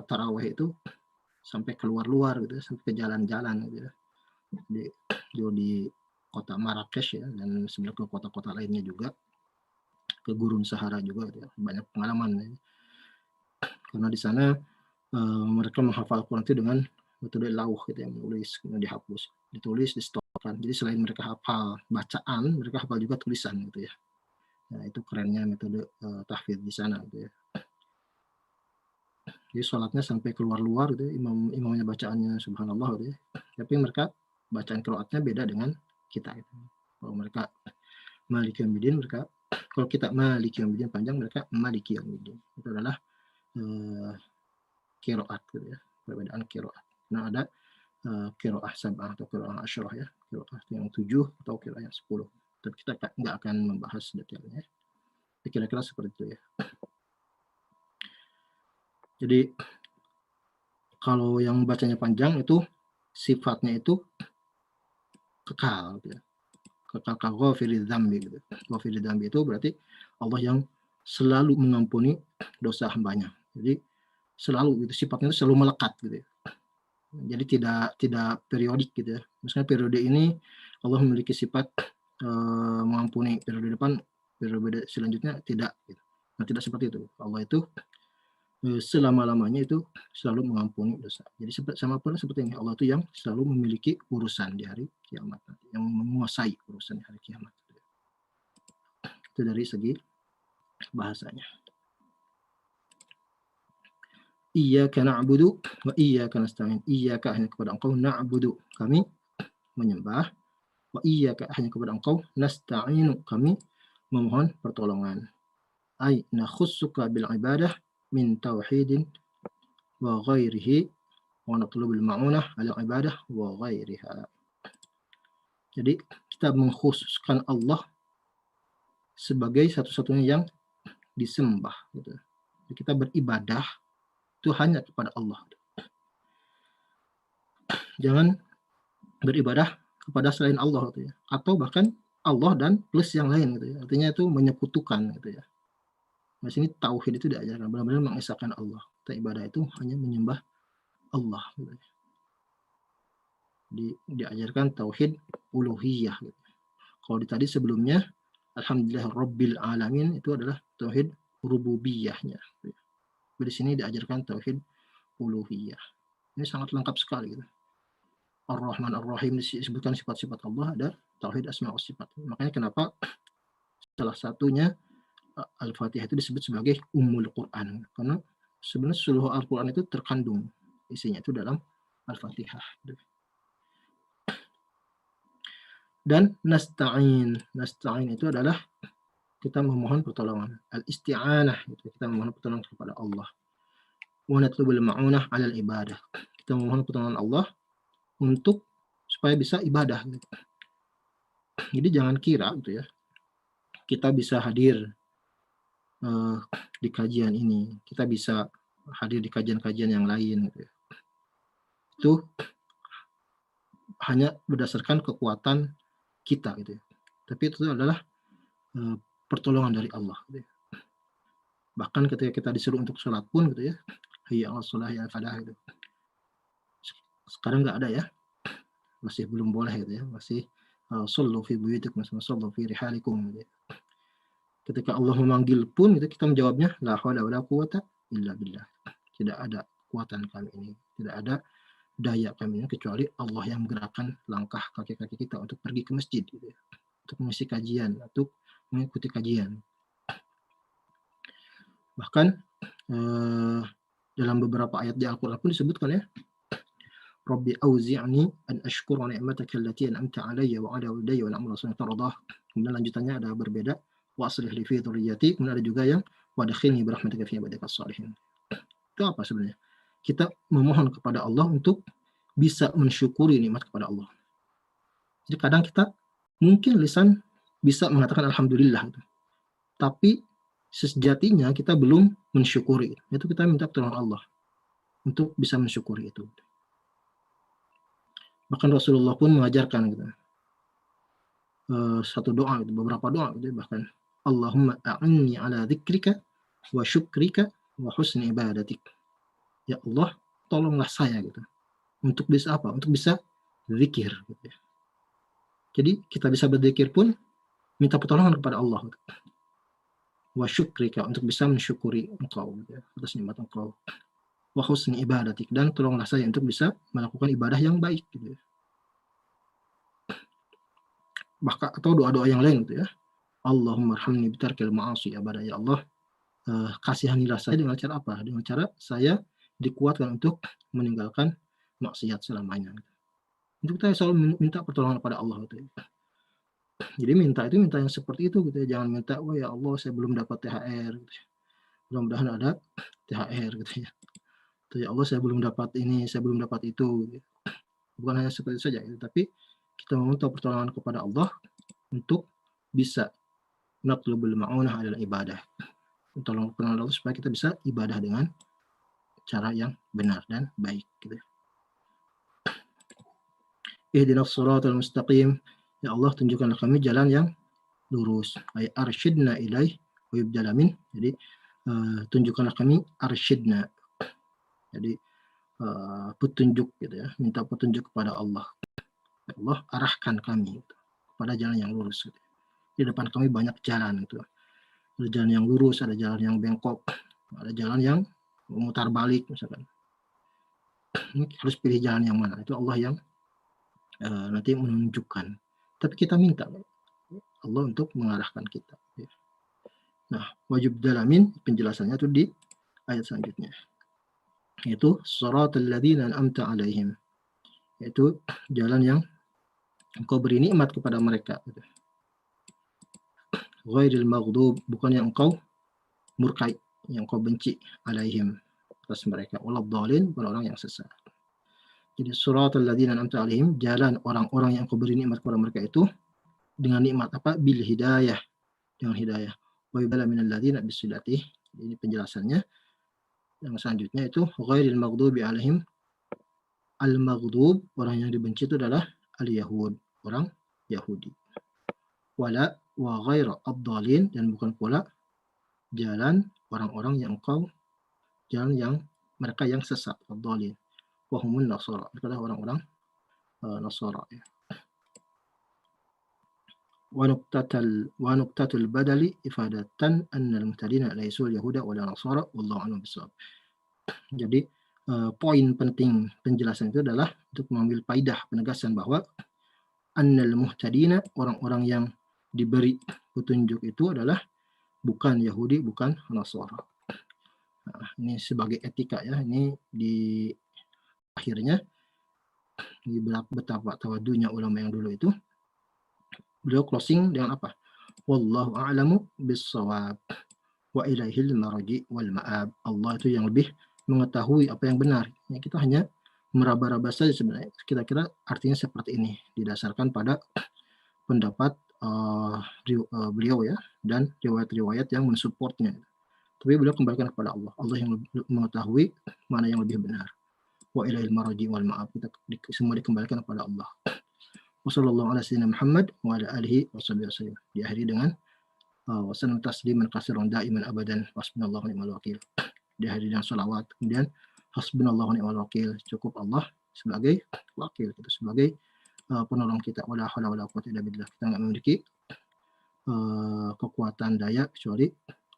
taraweh itu sampai keluar-luar gitu, sampai ke jalan-jalan gitu ya. Di kota Marrakesh ya, dan sebenarnya ke kota-kota lainnya juga, ke Gurun Sahara juga gitu ya. Banyak pengalaman ya. Karena di sana mereka menghafal Al-Quran itu dengan metode lauh gitu ya, menulis kemudian dihapus, ditulis, di-stopkan. Jadi selain mereka hafal bacaan, mereka hafal juga tulisan gitu ya. Nah, itu kerennya metode tahfidz di sana gitu ya. Jadi sholatnya sampai keluar-luar gitu, imamnya bacaannya subhanallah gitu ya. Tapi mereka bacaan qiraatnya beda dengan kita gitu. Kalau mereka Maliki Yaumiddin, mereka kalau kita Maliki Yaumiddin panjang, mereka Maliki Yaumiddin. Itu adalah qiraat gitu ya, perbedaan qiraat. Nah, ada qiraah sab'ah atau qiraah asyarah ya, qiraah yang 7 atau qiraah yang 10. Tapi kita nggak akan membahas detailnya. Kira-kira seperti itu ya. Jadi kalau yang bacanya panjang itu sifatnya itu kekal gitu ya. Kekal ghafiriz dzambi gitu. Ghafiriz dzambi itu berarti Allah yang selalu mengampuni dosa hambanya. Jadi selalu gitu, sifatnya itu selalu melekat gitu ya. Jadi tidak periodik gitu ya. Misalnya periode ini Allah memiliki sifat mengampuni, periode depan, periode selanjutnya tidak gitu. Nah, tidak seperti itu. Allah itu selama-lamanya itu selalu mengampuni dosa. Jadi sama pula seperti ini, Allah itu yang selalu memiliki urusan di hari kiamat nanti, yang menguasai urusan di hari kiamat. Itu dari segi bahasanya. Iyyaka na'budu wa iyyaka nasta'in. Iyyaka hanya kepada Engkau, na'budu kami menyembah, wa iyyaka hanya kepada Engkau, nasta'inu kami memohon pertolongan. Ai nakhussuka bil ibadah min tauhidin wa ghairihi wa natlubul ma'unah ala ibadah wa ghairiha. Jadi kita mengkhususkan Allah sebagai satu-satunya yang disembah gitu. Jadi kita beribadah itu hanya kepada Allah. Jangan beribadah kepada selain Allah gitu ya. Atau bahkan Allah dan plus yang lain gitu ya. Artinya itu menyekutukan gitu ya. Nah, sini tauhid itu diajarkan, benar-benar mengesahkan Allah. Kita ibadah itu hanya menyembah Allah gitu. Diajarkan tauhid uluhiyah gitu. Kalau tadi sebelumnya alhamdulillah rabbil alamin itu adalah tauhid rububiyahnya. Di sini diajarkan tauhid uluhiyah. Ini sangat lengkap sekali gitu. Ar-Rahman Ar-Rahim disebutkan sifat-sifat Allah, ada tauhid asma wa sifat. Makanya kenapa salah satunya Al-Fatihah itu disebut sebagai Ummul Quran, karena sebenarnya seluruh Al-Quran itu terkandung isinya itu dalam Al-Fatihah. Dan nasta'in itu adalah kita memohon pertolongan. Al-isti'anah itu kita memohon pertolongan kepada Allah. Wa natlubul ma'unah 'alal ibadah. Kita memohon pertolongan Allah untuk supaya bisa ibadah gitu. Jadi jangan kira gitu ya, kita bisa hadir di kajian ini, kita bisa hadir di kajian-kajian yang lain gitu ya. Itu hanya berdasarkan kekuatan kita gitu ya. Tapi itu adalah pertolongan dari Allah gitu ya. Bahkan ketika kita disuruh untuk sholat pun gitu ya, hayya 'alas shalah ya falah gitu. Sekarang nggak ada ya, masih belum boleh gitu ya, masih shollu fi buyutikum shollu fi rihalikum gitu ya. Ketika Allah memanggil pun itu kita menjawabnya la haula wala quwata illa billah. Tidak ada kekuatan kami ini, tidak ada daya kami ini kecuali Allah yang menggerakkan langkah kaki-kaki kita untuk pergi ke masjid gitu ya, untuk mengisi kajian, untuk mengikuti kajian. Bahkan dalam beberapa ayat di Al-Quran pun disebutkan ya, Rabbi auzi'ni an ashkura ni'mataka allati an'amta 'alayya wa 'ala walidayya wa na'mala salihan tardah. Kemudian lanjutannya ada berbeda, wa aslih li fi dzurriyyati. Kemudian ada juga yang wa adkhilni bi rahmatika fi ibadika shalihin. Itu apa sebenarnya? kita memohon kepada Allah untuk bisa mensyukuri nikmat kepada Allah. Jadi kadang kita mungkin lisan bisa mengatakan alhamdulillah, tapi sejatinya kita belum mensyukuri. Itu kita minta pertolongan Allah untuk bisa mensyukuri itu. Bahkan Rasulullah pun mengajarkan gitu, satu doa, gitu, beberapa doa gitu, bahkan Allahumma a'inni ala dzikrika wa syukrika wa husni ibadatik. Ya Allah, tolonglah saya gitu. Untuk bisa apa? Untuk bisa zikir. Gitu ya. Jadi kita bisa berzikir pun minta pertolongan kepada Allah. Gitu. Wa syukrika, untuk bisa mensyukuri engkau gitu ya, atas nikmat engkau. Wa husni ibadatik, dan tolonglah saya untuk bisa melakukan ibadah yang baik gitu ya. Bahkan atau doa-doa yang lain gitu ya. Allahumma arhamni bitarkil ma'asi abada, ya Allah, kasihanilah saya dengan cara apa? Dengan cara saya dikuatkan untuk meninggalkan maksiat selamanya. Itu kita selalu minta pertolongan kepada Allah gitu ya. Jadi minta yang seperti itu gitu ya. Jangan minta, wah ya Allah saya belum dapat THR gitu ya. Mudah-mudahan ada THR gitu ya. Tuh, ya Allah saya belum dapat ini, saya belum dapat itu gitu. Bukan hanya seperti itu saja gitu, tapi kita meminta pertolongan kepada Allah untuk bisa natlubul ma'unah adalah ibadah. Tolong pertolongan Allah supaya kita bisa ibadah dengan cara yang benar dan baik gitu. Ihdinas shiratal mustaqim, ya Allah tunjukkanlah kami jalan yang lurus. Ay arsyidna ilaih wa yubdala min. Jadi tunjukkanlah kami arsyidna. Jadi petunjuk gitu ya, minta petunjuk kepada Allah. Ya Allah arahkan kami gitu, kepada jalan yang lurus gitu. Di depan kami banyak jalan gitu. Ada jalan yang lurus, ada jalan yang bengkok, ada jalan yang memutar balik misalkan. Ini harus pilih jalan yang mana, itu Allah yang nanti menunjukkan. Tapi kita minta Allah untuk mengarahkan kita. Nah, wajib dalamin penjelasannya itu di ayat selanjutnya. Yaitu shiratal ladzina an'amta 'alaihim. Yaitu jalan yang engkau beri nikmat kepada mereka. Ghairil maghdub, bukan yang engkau murkai, yang engkau benci, 'alaihim, atas mereka. Waladhdallin, bukan orang yang sesat. Jadi shiratal ladzina an'amta 'alaihim, jalan orang-orang yang engkau beri nikmat kepada mereka itu dengan nikmat apa? Bil hidayah, dengan hidayah. Wa yubala minal ladzina bisilati. Ini penjelasannya. Yang selanjutnya itu ghairil maghdubi 'alaihim. Al-maghdub, orang yang dibenci itu adalah al-yahud, orang Yahudi. Wala wa ghaira ad-dhalin, dan bukan pula jalan orang-orang yang jalan yang mereka yang sesat, ad-dhalin. Wa humun nasara, itu adalah orang-orang Nasara ya. Wa nuqtatul badali ifadatan anna al-muhtadina laysu al-yahuda wala nasara wallahu a'lam bissawab. Jadi poin penting penjelasan itu adalah untuk mengambil faidah penegasan bahwa annal muhtadina, orang-orang yang diberi petunjuk itu adalah bukan Yahudi, bukan Nasara. Nah, ini sebagai etika ya, ini di akhirnya di betapa tawadunya ulama yang dulu itu, beliau closing dengan apa? Wallahu a'lamu bis-shawab wa ilaihil marji wal ma'ab. Allah itu yang lebih mengetahui apa yang benar. Ya, kita hanya meraba-raba saja sebenarnya. Kira-kira artinya seperti ini, didasarkan pada pendapat beliau ya, dan riwayat-riwayat yang mensupportnya. Tapi beliau kembalikan kepada Allah. Allah yang mengetahui mana yang lebih benar. Wa ilaihil marji wal ma'ab. Kita semua dikembalikan kepada Allah. Wassallallahu ala sayyidina Muhammad wa ala alihi wasallam. Diakhiri dengan wasallam tasliman katsiran daiman abadan hasbunallahu wa ni'mal wakil. Diakhiri dengan salawat, kemudian hasbunallahu wa ni'mal wakil, cukup Allah sebagai wakil kita, sebagai penolong kita. Wala haula wala quwwata illa billah. Kita enggak memiliki kekuatan daya kecuali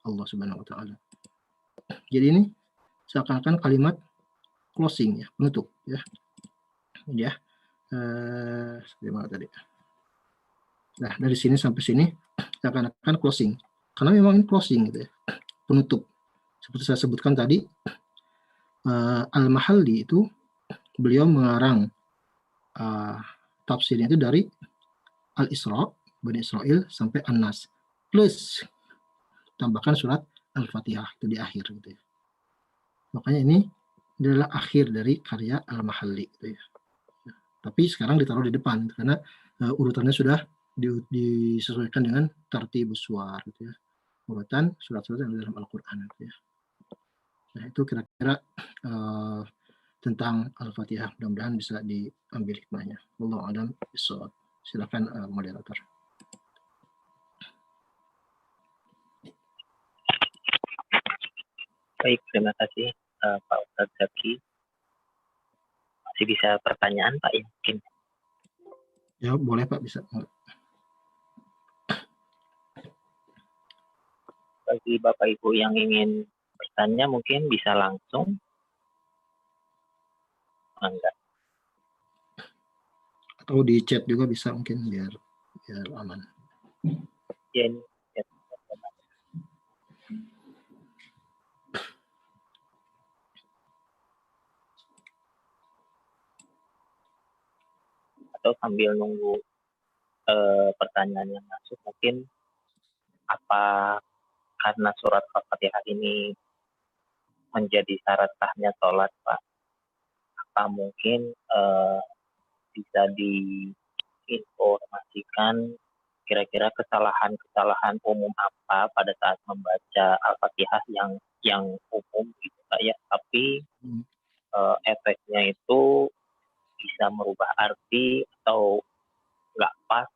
Allah Subhanahu wa taala. Jadi ini seakan-akan kalimat closing ya, penutup ya. Ini ya. Bagaimana tadi? Nah, dari sini sampai sini seakan-akan closing. Karena memang ini closing gitu ya. Penutup. Seperti saya sebutkan tadi, Al-Mahalli itu beliau mengarang tafsirnya itu dari Al-Isra, Bani Israel sampai An-Nas, plus tambahkan surat Al-Fatihah itu di akhir gitu ya. Makanya ini adalah akhir dari karya Al-Mahalli gitu ya. Tapi sekarang ditaruh di depan karena urutannya sudah disesuaikan dengan tartibus suwar gitu ya. Urutan surat-surat yang dalam Al-Qur'an gitu ya. Nah, itu kira-kira tentang Al-Fatihah. Mudah-mudahan bisa diambil hikmahnya. Wallahu a'lam bishawab. Silakan moderator. Baik, terima kasih Pak Ustadz Zaki. Masih bisa pertanyaan Pak ya mungkin? Ya boleh Pak, bisa. Bagi Bapak Ibu yang ingin bertanya mungkin bisa langsung. Enggak. Atau di chat juga bisa mungkin biar aman. Ya, ini atau sambil nunggu pertanyaan yang masuk, mungkin apa karena surat Al-Fatihah ini menjadi syarat sahnya sholat Pak, apa mungkin bisa diinformasikan kira-kira kesalahan umum apa pada saat membaca Al-Fatihah yang umum gitu Pak ya, tapi efeknya itu bisa merubah arti atau nggak pas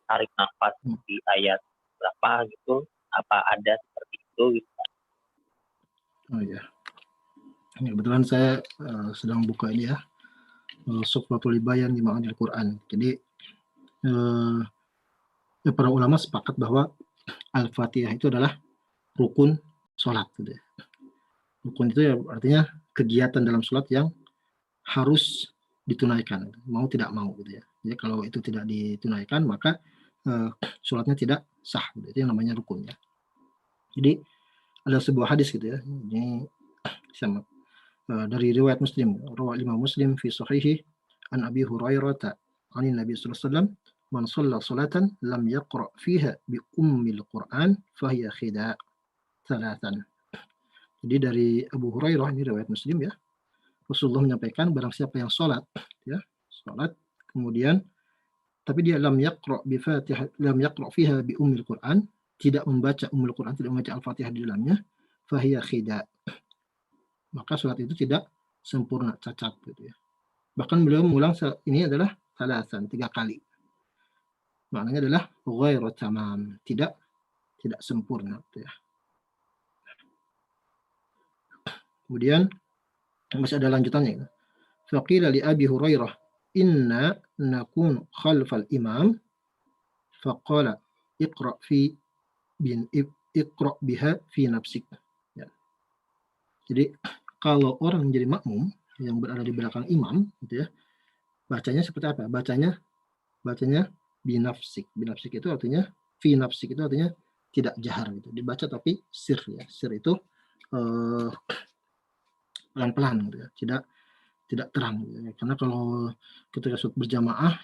tarik nafas di ayat berapa gitu, apa ada seperti itu gitu. Oh ya, kebetulan saya sedang buka ini ya, Sufatul Bayan di Ma'anil Quran. Jadi para ulama sepakat bahwa Al-Fatihah itu adalah rukun sholat gitu ya. Rukun itu ya artinya kegiatan dalam sholat yang harus ditunaikan, mau tidak mau gitu ya. Jadi kalau itu tidak ditunaikan maka sholatnya tidak sah, gitu. Itu yang namanya rukun ya. Jadi ada sebuah hadis gitu ya, ini sama dari riwayat Muslim, riwayat Imam Muslim fi sahihi an Abi Hurairah anin Nabi sallallahu alaihi wasallam, man shalla salatan lam yaqra fiha bi ummil Qur'an fahiya khida' thalathan. Jadi dari Abu Hurairah, ini riwayat Muslim ya, Rasulullah menyampaikan barang siapa yang sholat ya, sholat kemudian tapi dia lam yaqra bi Fatihah, lam yaqra fiha bi ummil Qur'an, tidak membaca ummul Qur'an, tidak membaca Al-Fatihah di dalamnya, fahiya khida', maka sholat itu tidak sempurna, cacat gitu ya. Bahkan beliau mengulang ini adalah salasan, 3 kali. Maknanya adalah ghairu tamam, tidak sempurna gitu ya. Kemudian masih ada lanjutannya gitu. Faqila li Abi Hurairah inna nakun khalfal imam faqala iqra fi bin iqra biha fi nafsik. Ya. Jadi kalau orang menjadi makmum yang berada di belakang imam gitu ya, bacanya seperti apa? Bacanya binafsik. Binafsik itu artinya, fi nafsik itu artinya tidak jahar gitu. Dibaca tapi sir ya. Sir itu pelan-pelan gitu ya. Tidak terang gitu ya. Karena kalau ketika sholat berjamaah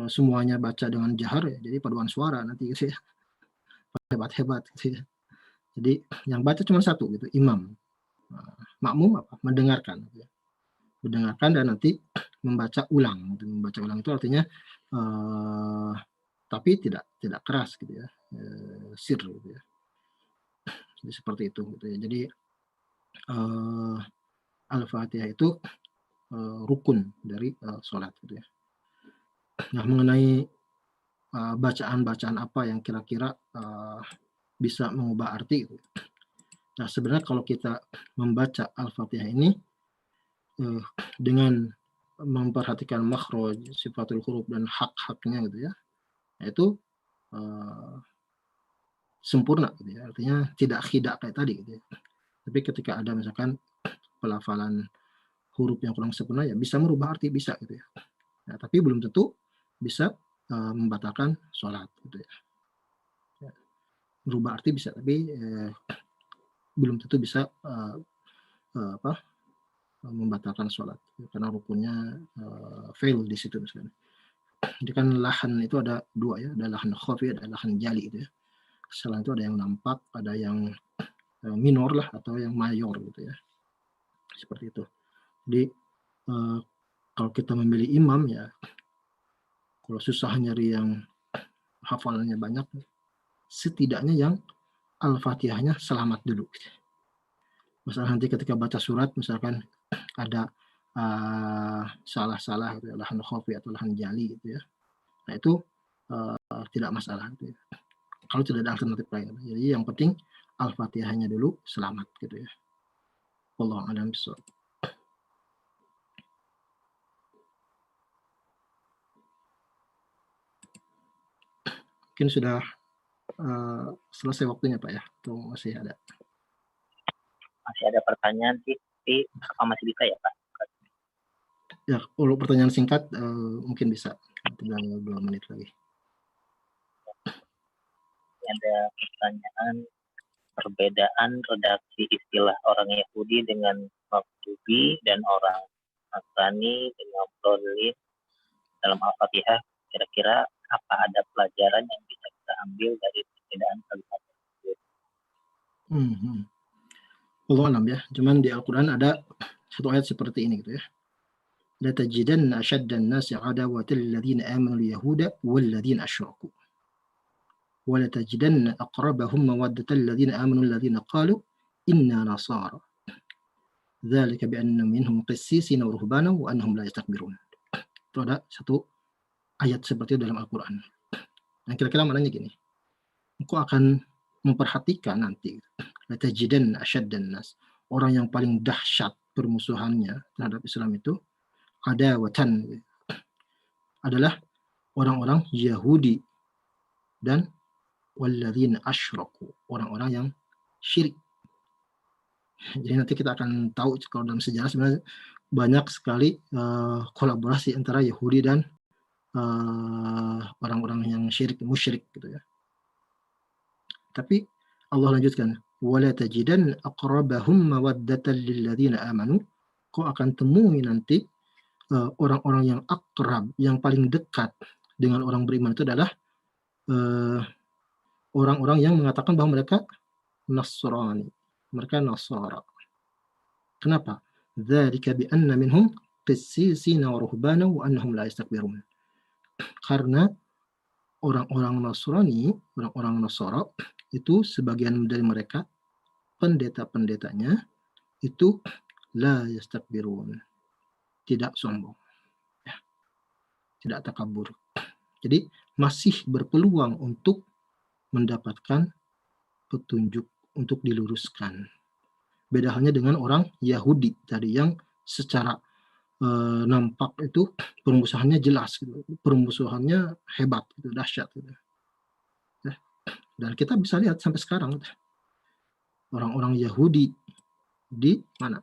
semuanya baca dengan jahar ya, jadi paduan suara nanti gitu ya. Hebat-hebat gitu ya. Jadi yang baca cuma satu gitu, imam. Makmum apa? Mendengarkan gitu ya. Mendengarkan dan nanti membaca ulang. Membaca ulang itu artinya tapi tidak keras gitu ya, sir gitu ya. Jadi seperti itu gitu ya. Jadi Al-Fatihah itu rukun dari sholat gitu ya. Nah, mengenai bacaan-bacaan apa yang kira-kira bisa mengubah arti gitu. Nah, sebenarnya kalau kita membaca Al-Fatihah ini dengan memperhatikan makhraj, sifatul huruf dan hak-haknya gitu ya, itu sempurna gitu ya. Artinya tidak khidak kayak tadi gitu ya. Tapi ketika ada misalkan pelafalan huruf yang kurang sempurna ya bisa merubah arti, bisa gitu ya. Nah, tapi belum tentu bisa membatalkan sholat gitu ya. Merubah arti bisa, tapi belum tentu bisa membatalkan sholat karena rukunnya fail di situ misalnya. Jadi kan lahan itu ada dua ya, ada lahan khafi, ada lahan jali itu ya. Kesalahan itu ada yang nampak, ada yang minor lah atau yang mayor gitu ya. Seperti itu. Jadi kalau kita memilih imam ya, kalau susah nyari yang hafalannya banyak, setidaknya yang Al-Fatihahnya selamat dulu. Misalnya nanti ketika baca surat, misalkan ada salah-salah gitu ya, lahan khafi atau lahan jali gitu ya. Nah itu tidak masalah gitu ya. Kalau tidak ada alternatif lain. Jadi yang penting Al-Fatihahnya dulu selamat gitu ya. Wallahu a'lam bishawab. Mungkin sudah selesai waktunya Pak ya, atau masih ada? Masih ada pertanyaan sih, apa masih bisa ya Pak? Ya, kalau pertanyaan singkat mungkin bisa, tinggal 2 menit lagi. Ada pertanyaan, perbedaan redaksi istilah orang Yahudi dengan Maktubi dan orang Nasrani dengan Brolin dalam Al-Fatihah, kira-kira apa ada pelajaran yang bisa kita ambil dari perbedaan kalimat tersebut? Wallahu a'lam ya. Cuman di Al-Quran ada satu ayat seperti ini gitu ya. لَتَجِدَنَّ أَشَدَّ النَّاسِ عَدَاوَةً لِلَّذِينَ آمَنُوا الْيَهُودَ وَالَّذِينَ أَشْرَكُوا وَلَتَجِدَنَّ أَقْرَبَهُم مَوَدَّةً الَّذِينَ آمَنُوا الَّذِينَ قَالُوا إِنَّا نَصَارَى ذَلِكَ بِأَنَّ مِنْهُمْ قِسِّيسِينَ وَرُهْبَانًا وَأَنَّهُمْ لَا يَسْتَكْبِرُونَ. Itu ada satu ayat seperti itu dalam Al-Quran. Nah, kira-kira maknanya gini. Engkau akan memperhatikan nanti latajidan asyaddan nas, orang yang paling dahsyat permusuhannya terhadap Islam itu adawatan adalah orang-orang Yahudi dan walladzina asyraku, orang-orang yang syirik. Jadi nanti kita akan tahu kalau dalam sejarah sebenarnya banyak sekali kolaborasi antara Yahudi dan orang-orang yang syirik, musyrik gitu ya. Tapi Allah lanjutkan, wala tajidan aqrabahum mawaddatan lilladzina amanu. Kau akan temui nanti orang-orang yang akrab, yang paling dekat dengan orang beriman itu adalah orang-orang yang mengatakan bahwa mereka Nasrani, mereka Nasara. Kenapa? Dzalika bi anna minhum qissisina wa ruhbana wa annahum la yastakbirun. Karena orang-orang Nasrani, orang-orang Nasara itu sebagian dari mereka pendeta-pendetanya itu la yastakbirun, tidak sombong, ya, tidak takabur. Jadi masih berpeluang untuk mendapatkan petunjuk untuk diluruskan. Beda halnya dengan orang Yahudi tadi yang secara nampak itu permusuhannya jelas, gitu. Permusuhannya hebat, gitu, dahsyat. Gitu. Ya. Dan kita bisa lihat sampai sekarang orang-orang Yahudi di mana?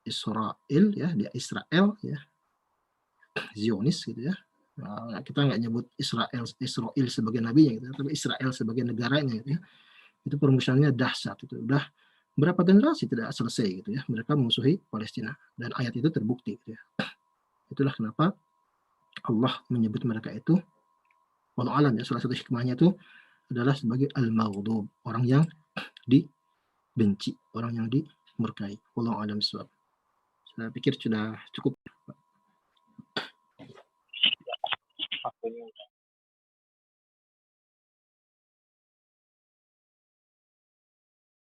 Israel ya, di Israel ya, Zionis gitu ya. Nah, kita nggak nyebut Israel sebagai nabinya gitu, tapi Israel sebagai negaranya gitu ya. Itu permusuhannya dahsyat itu. Udah berapa generasi tidak selesai gitu ya. Mereka memusuhi Palestina dan ayat itu terbukti gitu ya. Itulah kenapa Allah menyebut mereka itu walau alam ya, salah satu hikmahnya itu adalah sebagai al-maghdub, orang yang dibenci, orang yang dimurkai. Wallahu alam bissawab. Saya pikir sudah cukup.